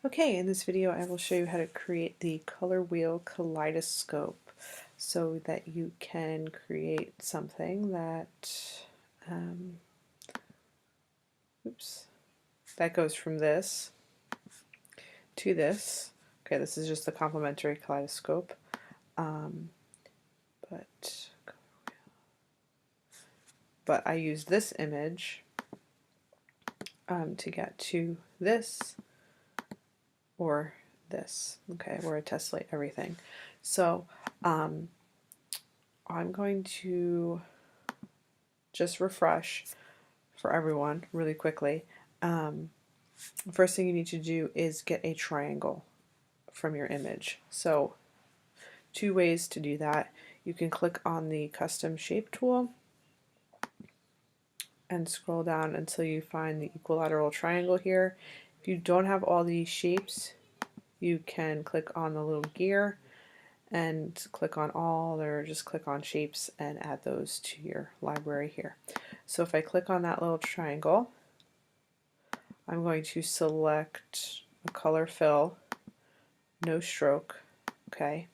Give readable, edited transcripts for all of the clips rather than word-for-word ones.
Okay, in this video I will show you how to create the color wheel kaleidoscope so that you can create something that oops, that goes from this to this. Okay, this is just the complementary kaleidoscope, but I use this image to get to this or this, okay, where I tessellate everything. So I'm going to just refresh for everyone really quickly. The first thing you need to do is get a triangle from your image. So two ways to do that. You can click on the custom shape tool and scroll down until you find the equilateral triangle here. If you don't have all these shapes, you can click on the little gear and click on all, or just click on shapes and add those to your library here. So if I click on that little triangle, I'm going to select a color fill, no stroke, okay,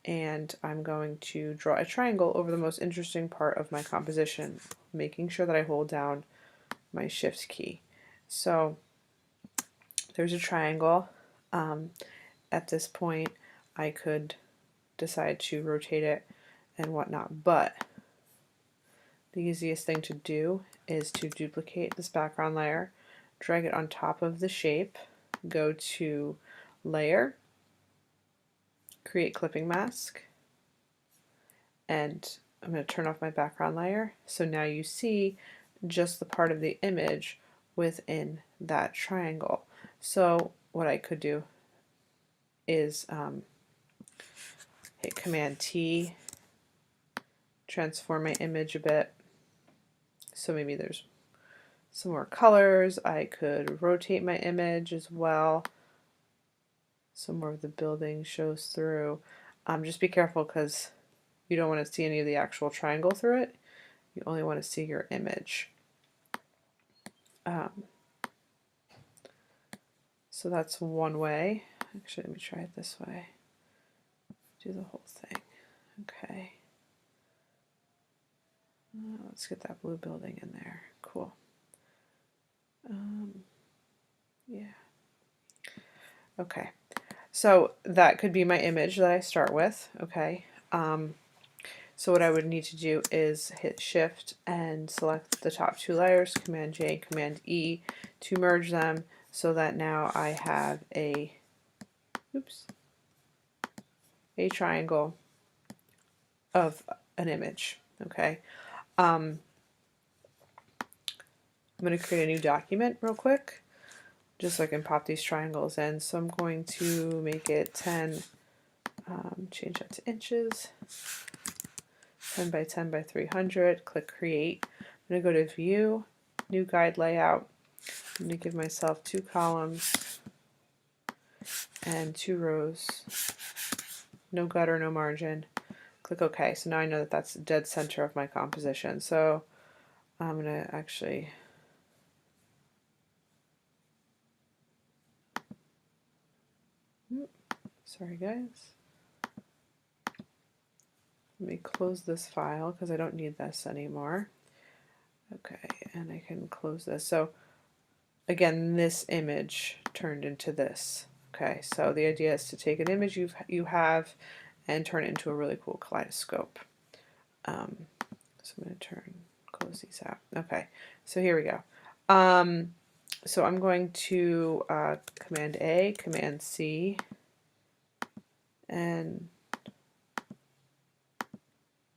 and I'm going to draw a triangle over the most interesting part of my composition, making sure that I hold down my shift key. So there's a triangle. At this point I could decide to rotate it and whatnot, but the easiest thing to do is to duplicate this background layer, drag it on top of the shape, go to Layer, Create Clipping Mask, and I'm going to turn off my background layer. So now you see just the part of the image within that triangle. So what I could do is hit Command T, transform my image a bit. So maybe there's some more colors. I could rotate my image as well. Some more of the building shows through. Just be careful because you don't want to see any of the actual triangle through it. You only want to see your image. So that's one way. Actually, let me try it this way. Do the whole thing. Okay. Let's get that blue building in there. Cool. Yeah. Okay. So that could be my image that I start with. Okay. So what I would need to do is hit Shift and select the top two layers, Command J, Command E to merge them so that now I have a triangle of an image. Okay. I'm going to create a new document real quick just so I can pop these triangles in. So I'm going to make it 10, change that to inches, 10 by 10 by 300, click Create. I'm going to go to View, New Guide Layout. I'm going to give myself 2 columns and 2 rows, no gutter, no margin. Click OK. So now I know that that's the dead center of my composition. So I'm going to actually sorry guys. Let me close this file because I don't need this anymore. Okay, and I can close this. So again, this image turned into this. Okay, so the idea is to take an image you have and turn it into a really cool kaleidoscope. So I'm going to close these out. Okay, so here we go. So I'm going to Command A, Command C, and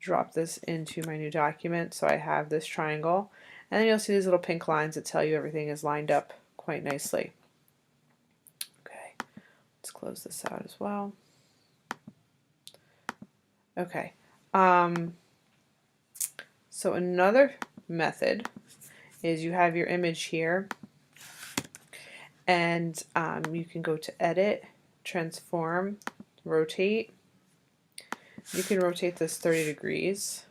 drop this into my new document. So I have this triangle, and then you'll see these little pink lines that tell you everything is lined up quite nicely. Okay, let's close this out as well. Okay, so another method is you have your image here, and you can go to Edit, Transform, Rotate. You can rotate this 30 degrees.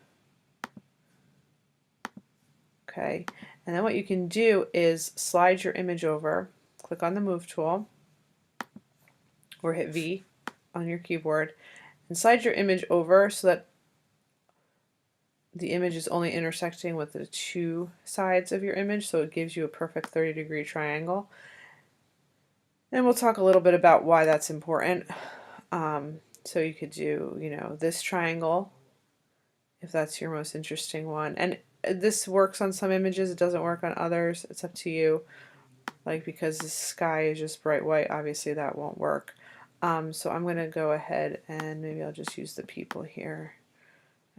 Okay, and then what you can do is slide your image over, click on the Move tool or hit V on your keyboard and slide your image over so that the image is only intersecting with the two sides of your image, so it gives you a perfect 30-degree triangle. And we'll talk a little bit about why that's important. So you could do, you know, this triangle if that's your most interesting one. And this works on some images, it doesn't work on others. It's up to you. Like, because the sky is just bright white, obviously that won't work. So I'm going to go ahead and maybe I'll just use the people here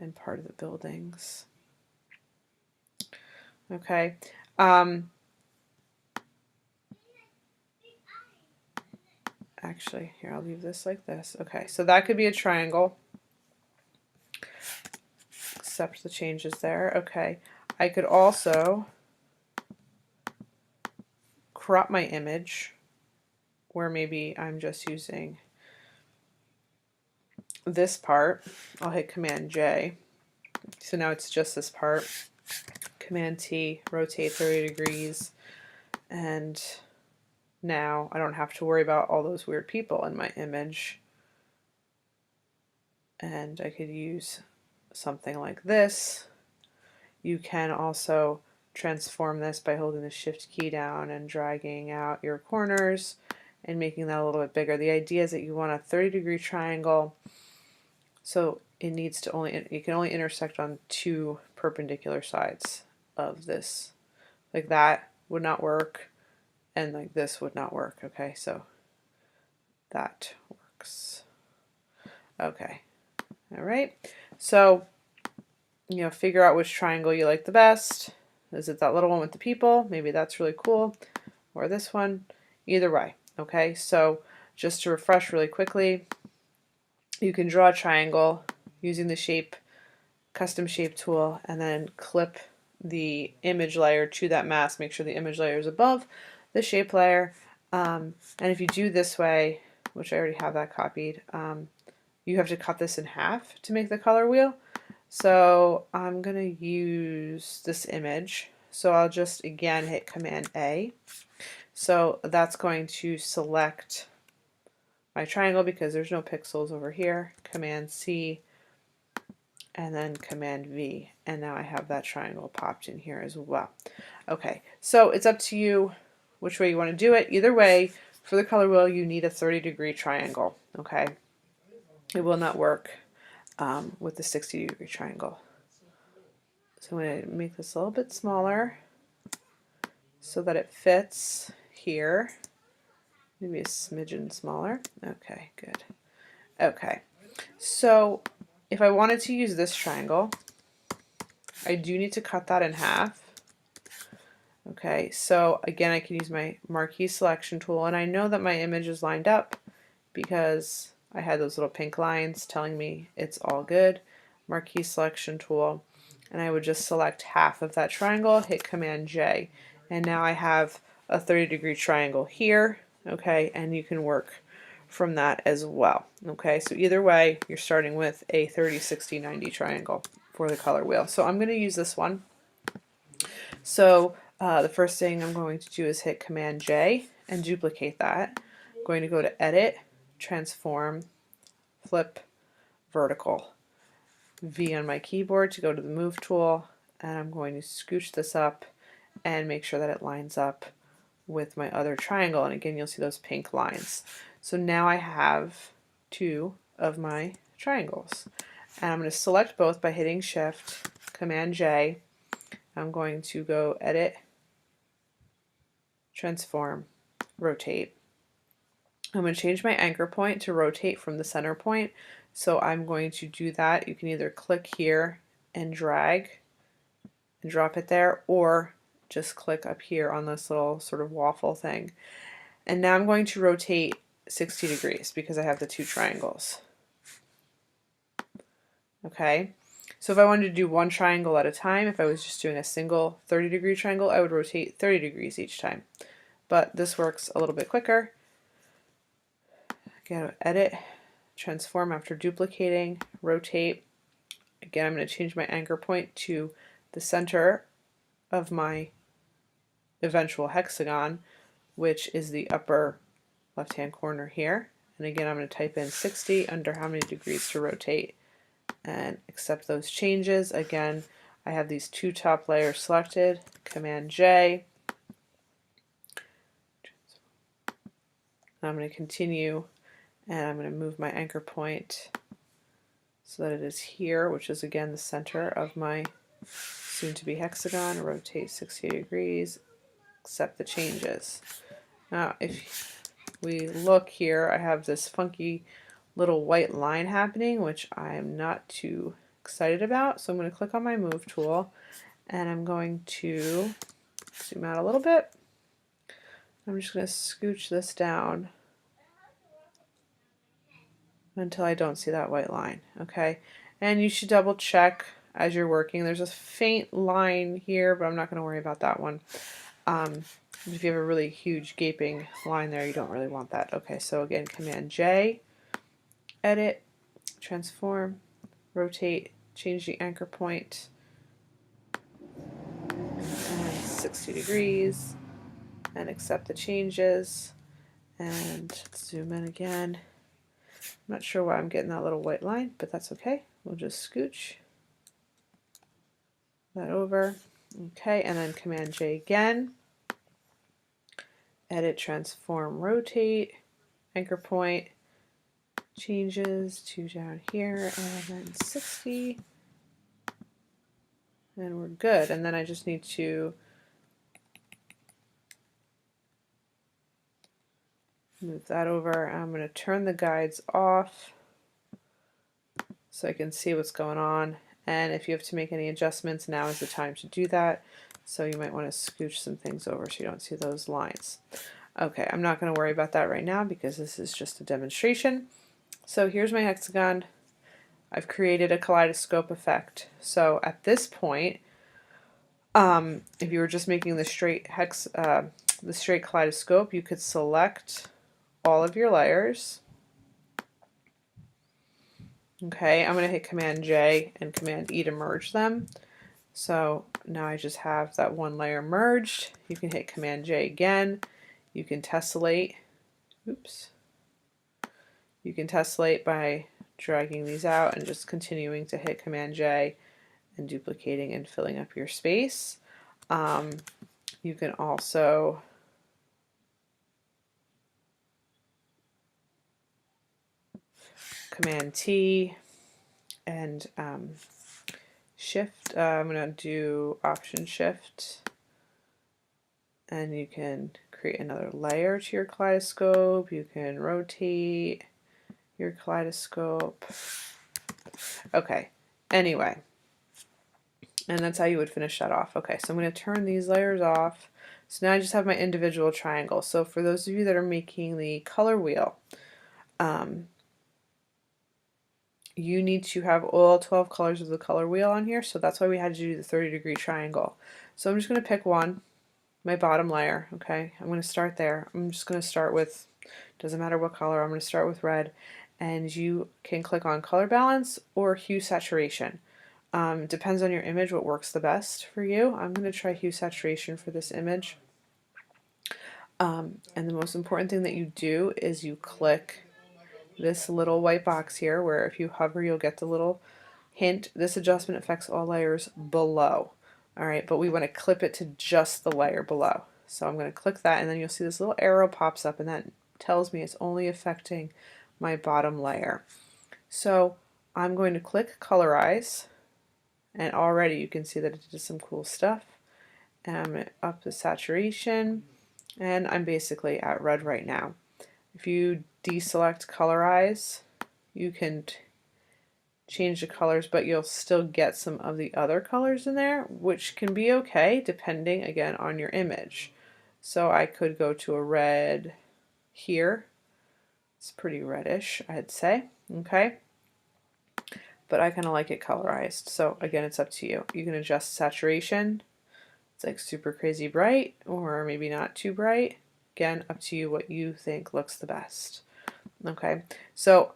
and part of the buildings. Okay. Actually, here, I'll leave this like this. Okay, so that could be a triangle. Accept the changes there. Okay. I could also crop my image where maybe I'm just using this part. I'll hit Command J. So now it's just this part. Command T, rotate 30 degrees. And now I don't have to worry about all those weird people in my image. And I could use something like this. You can also transform this by holding the Shift key down and dragging out your corners and making that a little bit bigger. The idea is that you want a 30-degree triangle, so it needs to you can only intersect on two perpendicular sides of this. Like that would not work, and like this would not work. Okay, so that works. Okay, all right. So, you know, figure out which triangle you like the best. Is it that little one with the people? Maybe that's really cool. Or this one. Either way. Okay, so just to refresh really quickly, you can draw a triangle using the shape, custom shape tool, and then clip the image layer to that mask. Make sure the image layer is above the shape layer. And if you do this way, which I already have that copied, you have to cut this in half to make the color wheel. So I'm going to use this image. So I'll just again hit Command A. So that's going to select my triangle because there's no pixels over here. Command C and then Command V. And now I have that triangle popped in here as well. Okay, so it's up to you which way you want to do it. Either way, for the color wheel, you need a 30-degree triangle. Okay, it will not work with the 60-degree triangle. So I'm going to make this a little bit smaller so that it fits here. Maybe a smidgen smaller. Okay, good. Okay, so if I wanted to use this triangle, I do need to cut that in half. Okay, so again, I can use my marquee selection tool, and I know that my image is lined up because I had those little pink lines telling me it's all good. Marquee selection tool, and I would just select half of that triangle, hit Command J, and now I have a 30-degree triangle here. Okay, and you can work from that as well. Okay, so either way, you're starting with a 30, 60, 90 triangle for the color wheel. So I'm going to use this one. So the first thing I'm going to do is hit Command J and duplicate that. I'm going to go to Edit, Transform, Flip, Vertical. V on my keyboard to go to the Move tool, and I'm going to scooch this up and make sure that it lines up with my other triangle. And again, you'll see those pink lines. So now I have two of my triangles. And I'm going to select both by hitting Shift, Command J. I'm going to go Edit, Transform, Rotate. I'm going to change my anchor point to rotate from the center point. So I'm going to do that. You can either click here and drag and drop it there, or just click up here on this little sort of waffle thing. And now I'm going to rotate 60 degrees because I have the two triangles. Okay, so if I wanted to do one triangle at a time, if I was just doing a single 30-degree triangle, I would rotate 30 degrees each time. But this works a little bit quicker. Go Edit, Transform after duplicating, Rotate. Again, I'm going to change my anchor point to the center of my eventual hexagon. which is the upper left hand corner here. And again, I'm going to type in 60 under how many degrees to rotate and accept those changes. Again, I have these two top layers selected, Command J. I'm going to continue, and I'm going to move my anchor point so that it is here, which is again the center of my soon-to-be hexagon. Rotate 60 degrees, accept the changes. Now, if we look here, I have this funky little white line happening, which I'm not too excited about. So I'm going to click on my move tool, and I'm going to zoom out a little bit. I'm just going to scooch this down until I don't see that white line. Okay, and you should double check as you're working. There's a faint line here, but I'm not going to worry about that one. If you have a really huge gaping line there, you don't really want that. Okay, so again, Command J, edit, transform, rotate, change the anchor point, and 60 degrees, and accept the changes. And let's zoom in again. I'm not sure why I'm getting that little white line, but that's okay. We'll just scooch that over. Okay, and then Command J again. Edit, transform, rotate, anchor point, changes to down here, and then 60. And we're good. And then I just need to move that over. I'm going to turn the guides off so I can see what's going on. And if you have to make any adjustments, now is the time to do that. So you might want to scooch some things over so you don't see those lines. Okay, I'm not going to worry about that right now because this is just a demonstration. So here's my hexagon. I've created a kaleidoscope effect. So at this point, if you were just making the straight kaleidoscope, you could select all of your layers. Okay, I'm going to hit Command J and Command E to merge them. So now I just have that one layer merged. You can hit Command J again. You can tessellate. Oops. You can tessellate by dragging these out and just continuing to hit Command J and duplicating and filling up your space. You can also Command T and Shift. I'm going to do Option Shift, and you can create another layer to your kaleidoscope. You can rotate your kaleidoscope. Okay, anyway, and that's how you would finish that off. Okay, so I'm going to turn these layers off. So now I just have my individual triangles. So for those of you that are making the color wheel, you need to have all 12 colors of the color wheel on here, so that's why we had to do the 30-degree triangle. So I'm just going to pick one, my bottom layer. Okay, I'm going to start there. I'm just going to start with, doesn't matter what color, I'm going to start with red, and you can click on color balance or hue saturation. Depends on your image what works the best for you. I'm going to try hue saturation for this image. And the most important thing that you do is you click this little white box here, where if you hover you'll get the little hint. This adjustment affects all layers below. Alright, but we want to clip it to just the layer below. So I'm going to click that, and then you'll see this little arrow pops up, and that tells me it's only affecting my bottom layer. So I'm going to click colorize, and already you can see that it did some cool stuff. And I'm going to up the saturation, and I'm basically at red right now. If you deselect colorize, you can change the colors, but you'll still get some of the other colors in there, which can be okay depending again on your image. So I could go to a red here. It's pretty reddish, I'd say. Okay, but I kind of like it colorized. So again, it's up to you. You can adjust saturation. It's like super crazy bright, or maybe not too bright. Again, up to you what you think looks the best. Okay, so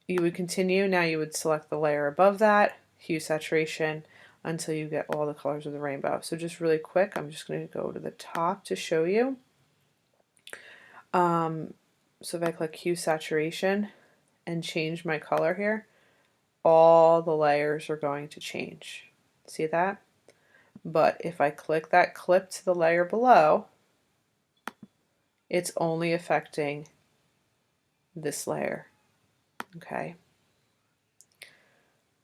you would continue. Now you would select the layer above that, hue saturation, until you get all the colors of the rainbow. So just really quick, I'm just going to go to the top to show you. So if I click hue saturation and change my color here, all the layers are going to change. See that? But if I click that clip to the layer below, it's only affecting this layer. Okay.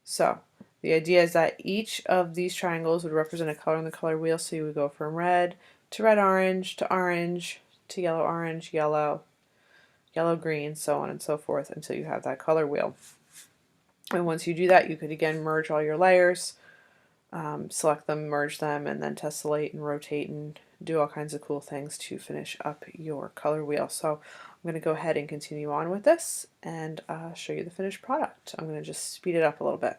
So the idea is that each of these triangles would represent a color on the color wheel. So you would go from red to red orange to orange to yellow orange, yellow, yellow green, so on and so forth until you have that color wheel. And once you do that, you could again merge all your layers, select them, merge them, and then tessellate and rotate and do all kinds of cool things to finish up your color wheel. So I'm going to go ahead and continue on with this and show you the finished product. I'm going to just speed it up a little bit.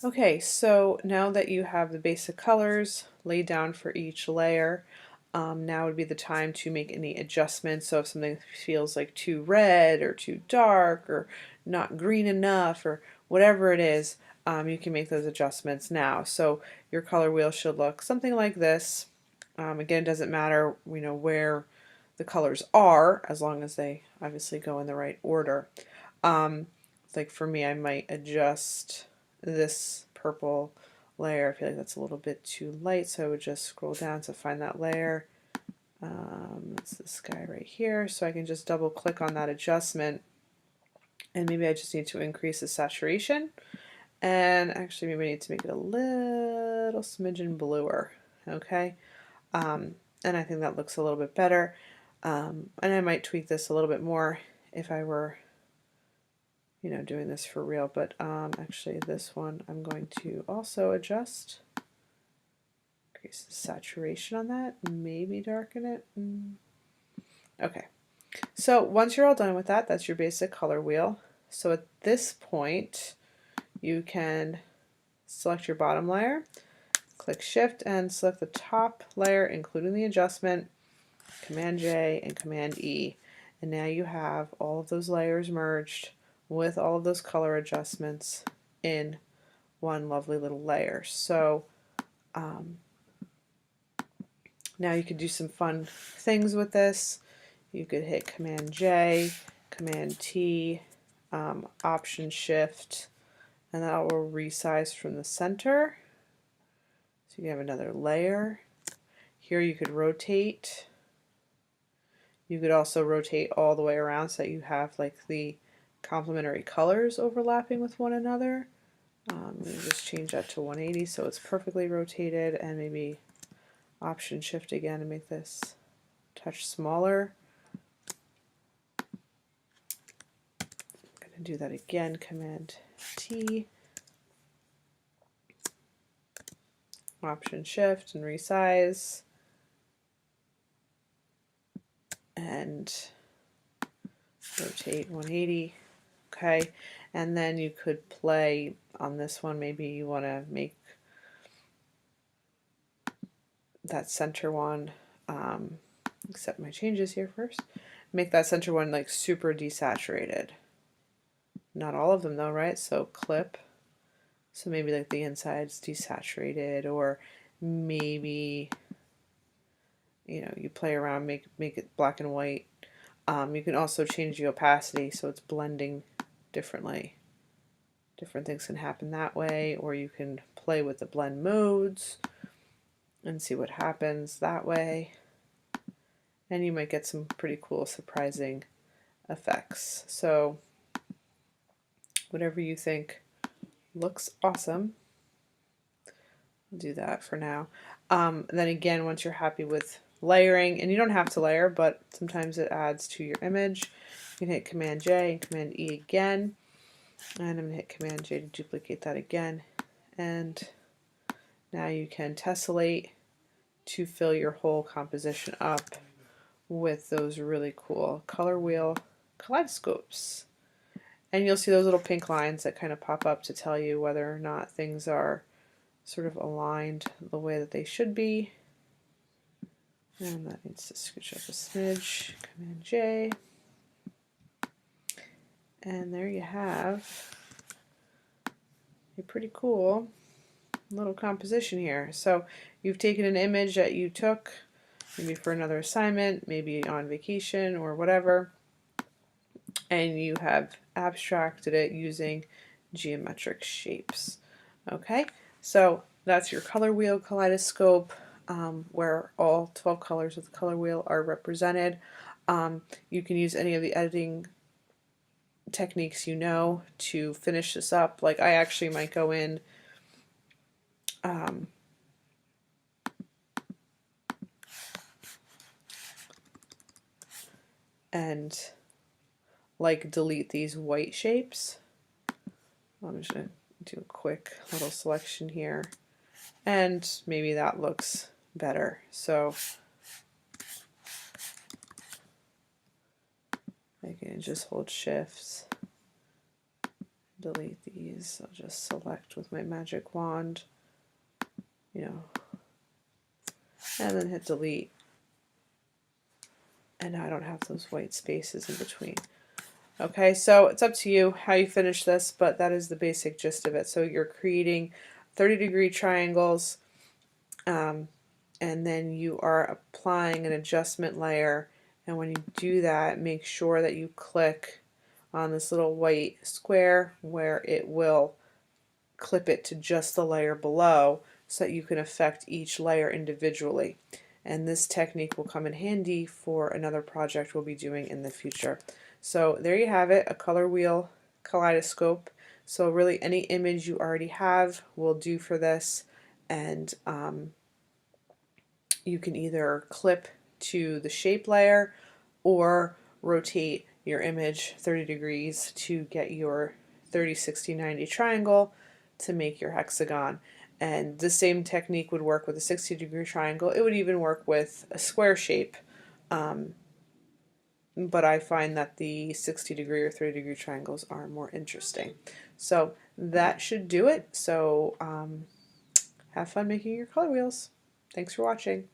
Okay, so now that you have the basic colors laid down for each layer, now would be the time to make any adjustments. So if something feels like too red or too dark or not green enough or whatever it is, you can make those adjustments now. So your color wheel should look something like this. Again, it doesn't matter, where the colors are, as long as they obviously go in the right order. Like for me, I might adjust this purple layer. I feel like that's a little bit too light, so I would just scroll down to find that layer. It's this guy right here, so I can just double click on that adjustment, and maybe I just need to increase the saturation, and actually maybe I need to make it a little smidgen bluer. Okay, and I think that looks a little bit better, and I might tweak this a little bit more if I were doing this for real, but actually this one I'm going to also adjust, increase the saturation on that, maybe darken it. Okay, so once you're all done with that, that's your basic color wheel. So at this point, you can select your bottom layer, click Shift and select the top layer, including the adjustment, Command J and Command E, and now you have all of those layers merged with all of those color adjustments in one lovely little layer. So now you could do some fun things with this. You could hit Command J, Command T, Option Shift, and that will resize from the center. So you have another layer. Here you could rotate. You could also rotate all the way around so that you have like the complementary colors overlapping with one another. Let me just change that to 180 so it's perfectly rotated, and maybe Option Shift again to make this touch smaller. I'm going to do that again, Command T, Option Shift and resize, and rotate 180. Okay, and then you could play on this one. Maybe you want to make that center one, accept my changes here first, make that center one like super desaturated. Not all of them though, right? So clip, so maybe like the inside's desaturated, or maybe you play around, make it black and white. You can also change the opacity so it's blending differently. Different things can happen that way, or you can play with the blend modes and see what happens that way, and you might get some pretty cool surprising effects. So whatever you think looks awesome. I'll do that for now. Then again, once you're happy with layering, and you don't have to layer, but sometimes it adds to your image, you can hit Command J and Command E again, and I'm going to hit Command J to duplicate that again, and now you can tessellate to fill your whole composition up with those really cool color wheel kaleidoscopes. And you'll see those little pink lines that kind of pop up to tell you whether or not things are sort of aligned the way that they should be. And that needs to scooch up a smidge. Command J. And there you have a pretty cool little composition here. So you've taken an image that you took maybe for another assignment, maybe on vacation or whatever, and you have abstracted it using geometric shapes. Okay, so that's your color wheel kaleidoscope, where all 12 colors of the color wheel are represented. You can use any of the editing techniques you know to finish this up. Like I actually might go in and like delete these white shapes. I'm just going to do a quick little selection here, and maybe that looks better. So I can just hold shifts, delete these. I'll just select with my magic wand, you know, and then hit delete. And now I don't have those white spaces in between. Okay, so it's up to you how you finish this, but that is the basic gist of it. So you're creating 30-degree triangles, and then you are applying an adjustment layer. And when you do that, make sure that you click on this little white square where it will clip it to just the layer below so that you can affect each layer individually. And this technique will come in handy for another project we'll be doing in the future. So there you have it, a color wheel kaleidoscope. So really any image you already have will do for this, and you can either clip to the shape layer or rotate your image 30 degrees to get your 30, 60, 90 triangle to make your hexagon. And the same technique would work with a 60-degree triangle. It would even work with a square shape. But I find that the 60-degree or 30-degree triangles are more interesting. So that should do it. So have fun making your color wheels. Thanks for watching.